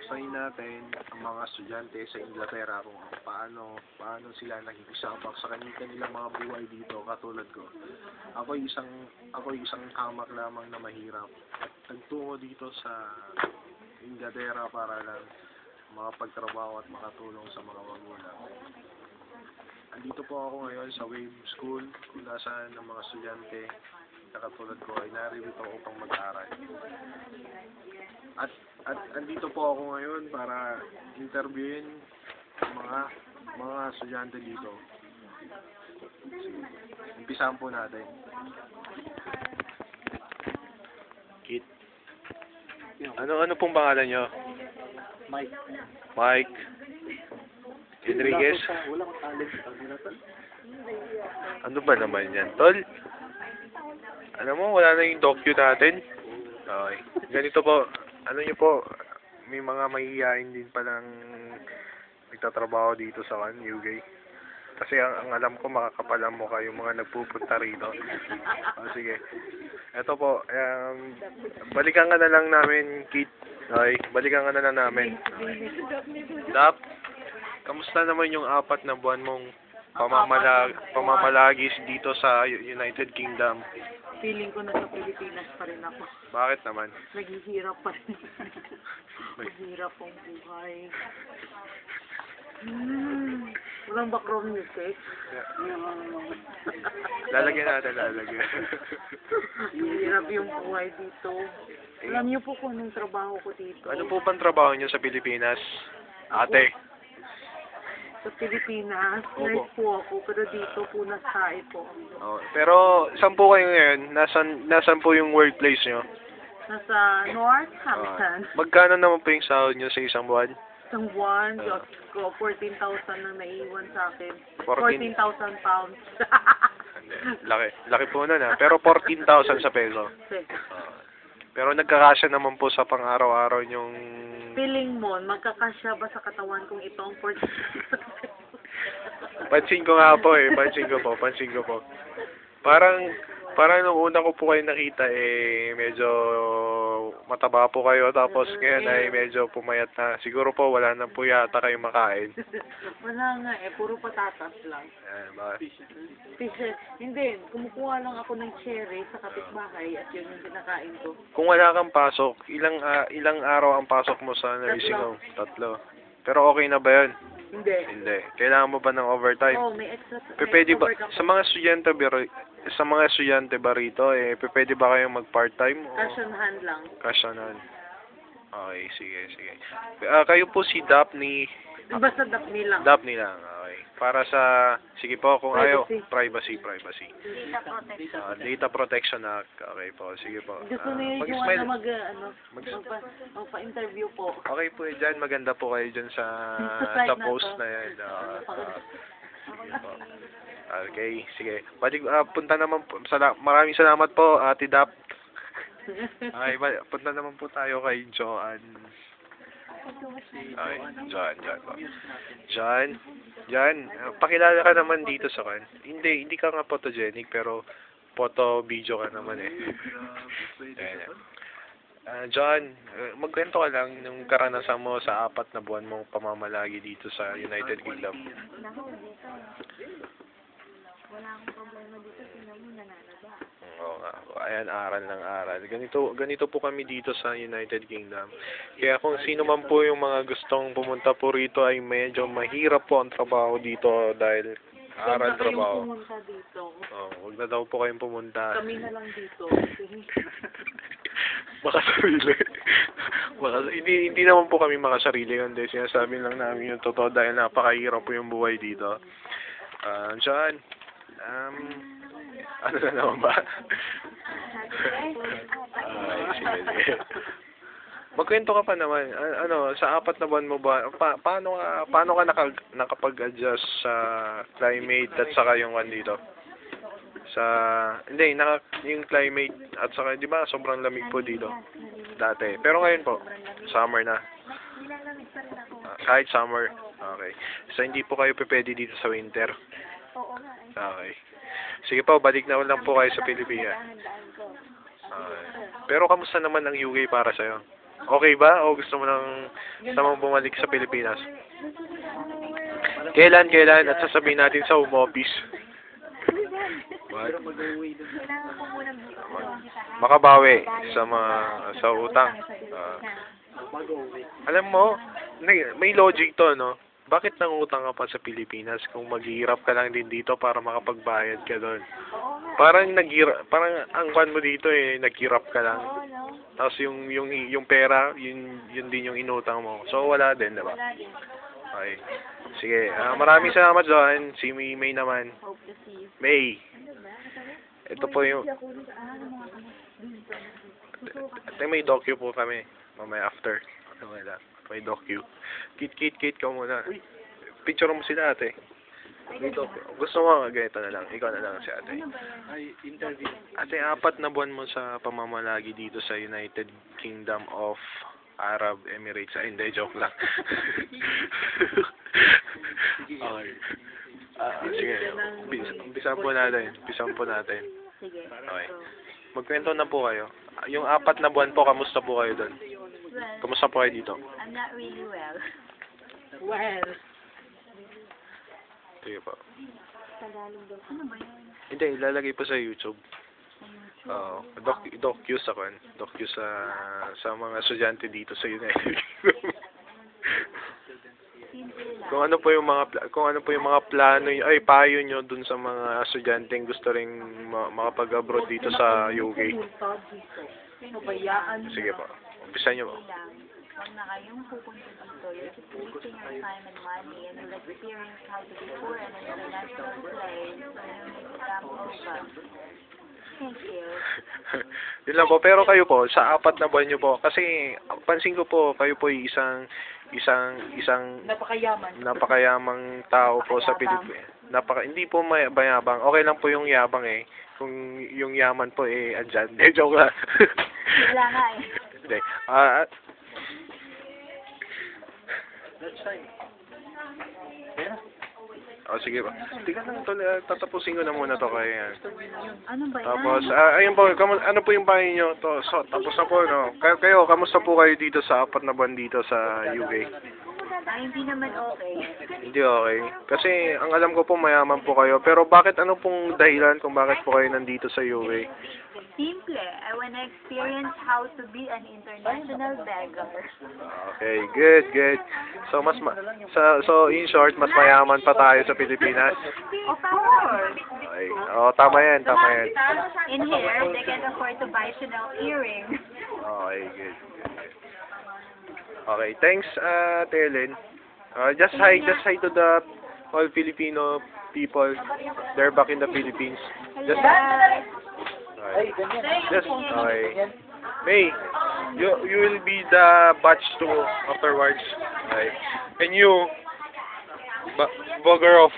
Pupuksain natin ang mga estudyante sa Inglaterra kung paano sila nakikisabak sa kanilang mga buhay dito katulad ko. Ako isang hamak lamang na mahirap. Nagtungo dito sa Inglaterra para lang makapagtrabaho at makatulong sa mga magulang. Andito po ako ngayon sa Wave School kung nasaan ng mga estudyante na katulad ko ay naririto upang mag-aral. At andito po ako ngayon para interviewin mga estudyante dito. Umpisahan po natin. Kit. Ano pong pangalan nyo? Mike. Enriquez. Ano ba naman yan, tol? Alam mo, wala na yung docu natin. Okay. Ganito po, ano nyo po, may mga mahihiyain din palang nagtatrabaho dito sa UK. Kasi ang alam ko, makakapalang mukha yung mga nagpupunta rito. Sige. Eto po, balikan ka na lang namin, Kit. Okay, balikan ka na lang namin. Dap, kamusta naman yung 4 na buwan mong pamamalagis dito sa United Kingdom? Feeling ko nasa Pilipinas pa rin ako. Bakit naman? Naghihirap pa rin. Naghihirap ang buhay. Walang background music. Lalagyan natin. Hirap yung buhay dito. Alam niyo po kung anong trabaho ko dito. Ano po bang trabaho niyo sa Pilipinas? Ate? Sa Pilipinas, nurse po ako, pero dito po nasahe po. Oh, pero saan po kayo ngayon? Nasaan po yung workplace niyo? Nasa Northampton. Magkano naman po yung sahod niyo sa isang buwan? Isang buwan, Diyos ko, 14,000 na naiwan sa akin. 14,000 pounds. Laki po nun Pero 14,000 sa peso. Pero nagkakasya naman po sa pang-araw-araw yung... Feeling mo, magkakasya ba sa katawan kung ito ang 14,000? Pansin ko nga po pansin ko po. Parang nung una ko po kayo nakita medyo mataba po kayo tapos ngayon ay medyo pumayat na. Siguro po wala na po yata kayong makain. Wala nga puro patatas lang. Fishes. Hindi, kumukuha lang ako ng cherry sa kapitbahay at yun yung pinakain ko. Kung wala kang pasok, ilang araw ang pasok mo sa nursing home? 3. Pero okay na ba yun? Hindi. Kailangan mo ba ng overtime? Oo, may extra. Pwede ba sa mga estudyante ba rito pwede ba kayong mag-part-time o Cash on hand lang. cash on hand? Okay, sige. Kayo po si Daphne. Basta Daphne lang. Daphne lang. Okay. Para sa sige po kung ayaw privacy. Data Protection Act. Okay po, sige po. Gusto niyo yung magpa-interview po. Okay po dyan, maganda po kayo dyan sa post na yan. Okay, sige. Punta naman po. Maraming salamat po, Ate Dap. Okay, punta naman po tayo kay Joan. Okay, John, pakilala ka naman dito sa kan. Hindi ka nga photogenic, pero photo-video ka naman John, magkwento ka lang ng karanasan mo sa 4 na buwan mong pamamalagi dito sa United Kingdom. Wala akong problema dito, tingnan mo, nananaba. Oo nga. Ayan, aral ng aral. Ganito po kami dito sa United Kingdom. Kaya kung sino man po yung mga gustong pumunta po rito ay medyo mahirap po ang trabaho dito dahil aral trabaho. Huwag na kayong pumunta dito. Huwag na daw po kayong pumunta. Kami na lang dito. Makasarili. Hindi naman po kami makasarili. Hindi, sinasabi lang namin yung totoo dahil napakahirap po yung buhay dito. John, ano na naman ba? Sige. Magkwento ka pa naman. Sa 4 na buwan mo ba, paano ka nakapag-adjust sa climate at saka yung dito? Yung climate at saka, di ba, sobrang lamig po dito dati. Pero ngayon po, summer na. Nilalamig pa rin ako. Kahit summer. Okay. So, hindi po kayo pwede dito sa winter. Oo nga. Okay. Sige po, balik na lang po kayo sa Pilipinas. Pero kamusta naman ang UK para sa'yo? Okay ba? O gusto mo bumalik sa Pilipinas? Kailan? At sasabihin natin sa home office. What? Kailangan ko muna Makabawi sa utang. Alam mo, may logic to, no? Bakit nangutang ka pa sa Pilipinas kung maghihirap ka lang din dito para makapagbayad ka doon? Parang ang kwan mo dito naghirap ka lang. Oo, no? Tapos yung pera, yun din yung inutang mo. So wala din, 'di ba? Wala din. Okay. Sige, maraming salamat doon. Si May naman. Hope to see you. May. Ano ba? Ito po yung may docu po kami. Mamaya after. Wala. May docu. Kit ka muna. Picture mo sila ate. May docu. Gusto mo ganito na lang. Ikaw na lang si ate. Ate, 4 na buwan mo sa pamamalagi dito sa United Kingdom of Arab Emirates. Ay, hindi. Joke lang. Okay. Sige. Umpisan po natin. Sige. Okay. Magkwento na po kayo. Yung 4 na buwan po, kamusta po kayo doon? Well, Kamusta po kayo dito? I'm not really well. Well, Sige po. Tagalog daw. Ano ba yan? Hindi, ilalagay po sa YouTube. Docu sa mga estudyante dito sa United Kingdom. Simple lang. Kung ano po yung mga plano payo nyo dun sa mga estudyanteng gusto ring makapag-abroad dito sa UK. pabayaan Sige po. Umpisa nyo po. lang. Huwag na kayong pupunta dito. You're just wasting your time and money and you'll experience how to be poor and an international slave. So you need to come over. Thank you. Yun lang po. Pero kayo po, sa 4 na buwan nyo po, kasi pansin ko po, kayo po isang napakayaman. napakayamang tao po sa Pilipinas. Hindi po mayabang. Okay lang po yung yabang Kung yung yaman po andyan. Joke lang. Wala nga eh. Hindi. Sige ba. Tika lang ito, tatapusin ko na muna to kaya. Ano ba yan? Tapos, ayun po, ano po yung bahay nyo? So, tapos na po, no? Kayo, kamusta po kayo dito sa 4 na buwan dito sa UK? Ay, hindi naman okay. Hindi okay. Kasi, ang alam ko po, mayaman po kayo. Pero bakit, ano pong dahilan kung bakit po kayo nandito sa UK? Simple. I wanna experience how to be an international beggar. Okay, good. So, so in short, mas mayaman pa tayo sa Pilipinas. Of course. Okay. Tama yan. In here, they can afford to buy Chanel earrings. Okay, good. Okay, thanks, Ellen. Just hi to the all Filipino people. They're back in the Philippines. Just, okay. May, you will be the batch 2 afterwards. Okay. And you, bugger off.